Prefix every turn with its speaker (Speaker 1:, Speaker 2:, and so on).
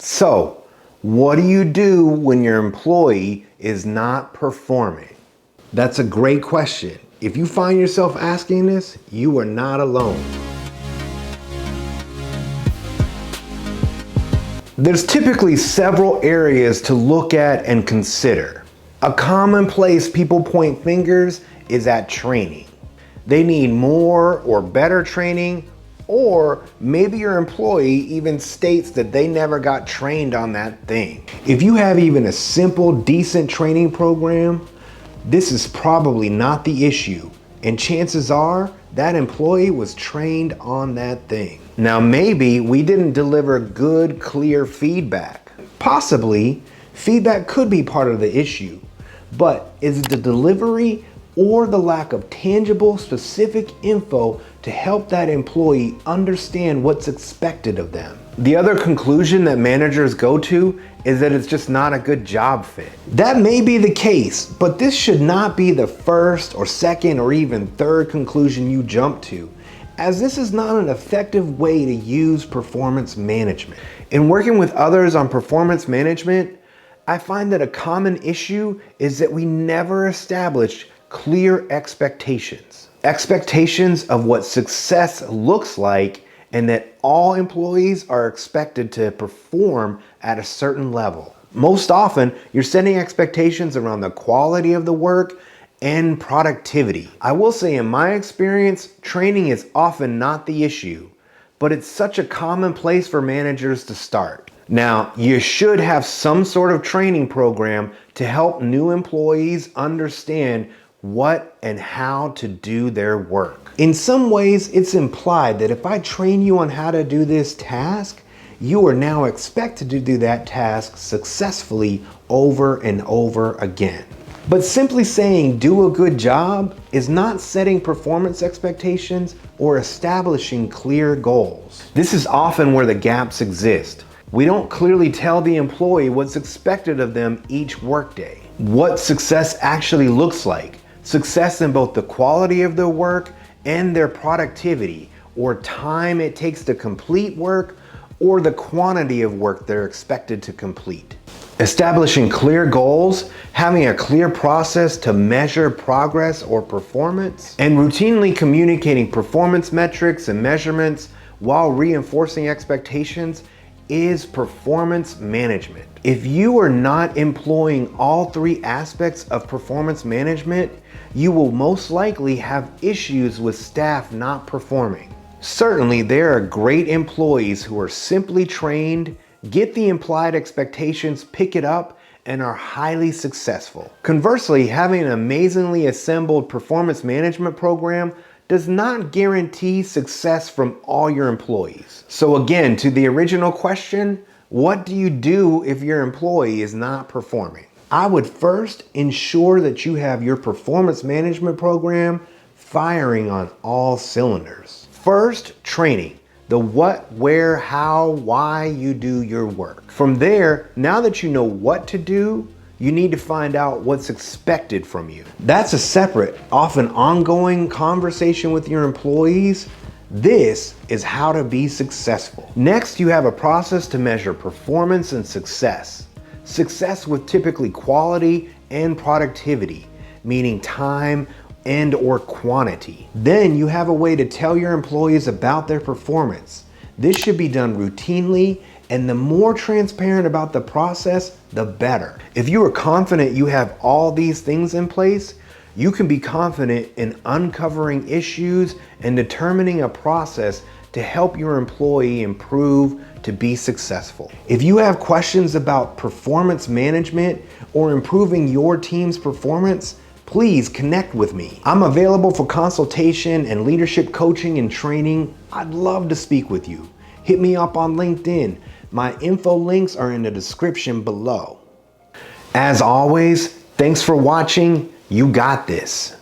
Speaker 1: So, what do you do when your employee is not performing? That's a great question. If you find yourself asking this, you are not alone. There's typically several areas to look at and consider. A common place people point fingers is at training. They need more or better training, or maybe your employee even states that they never got trained on that thing. If you have even a simple, decent training program, this is probably not the issue, and chances are that employee was trained on that thing. Now maybe we didn't deliver good, clear feedback. Possibly, feedback could be part of the issue, but is it the delivery or the lack of tangible, specific info to help that employee understand what's expected of them? The other conclusion that managers go to is that it's just not a good job fit. That may be the case, but this should not be the first or second or even third conclusion you jump to, as this is not an effective way to use performance management. In working with others on performance management, I find that a common issue is that we never established clear expectations. Expectations of what success looks like, and that all employees are expected to perform at a certain level. Most often, you're setting expectations around the quality of the work and productivity. I will say in my experience, training is often not the issue, but it's such a common place for managers to start. Now, you should have some sort of training program to help new employees understand what and how to do their work. In some ways, it's implied that if I train you on how to do this task, you are now expected to do that task successfully over and over again. But simply saying do a good job is not setting performance expectations or establishing clear goals. This is often where the gaps exist. We don't clearly tell the employee what's expected of them each workday, what success actually looks like. Success in both the quality of their work and their productivity, or time it takes to complete work, or the quantity of work they're expected to complete. Establishing clear goals, having a clear process to measure progress or performance, and routinely communicating performance metrics and measurements while reinforcing expectations is performance management. If you are not employing all three aspects of performance management, you will most likely have issues with staff not performing. Certainly, there are great employees who are simply trained, get the implied expectations, pick it up, and are highly successful. Conversely, having an amazingly assembled performance management program does not guarantee success from all your employees. So again, to the original question, what do you do if your employee is not performing? I would first ensure that you have your performance management program firing on all cylinders. First, training. The what, where, how, why you do your work. From there, now that you know what to do, you need to find out what's expected from you. That's a separate, often ongoing conversation with your employees. This is how to be successful. Next, you have a process to measure performance and success. Success with typically quality and productivity, meaning time and or quantity. Then you have a way to tell your employees about their performance. This should be done routinely, and the more transparent about the process, the better. If you are confident you have all these things in place, you can be confident in uncovering issues and determining a process to help your employee improve to be successful. If you have questions about performance management or improving your team's performance, please connect with me. I'm available for consultation and leadership coaching and training. I'd love to speak with you. Hit me up on LinkedIn. My info links are in the description below. As always, thanks for watching. You got this.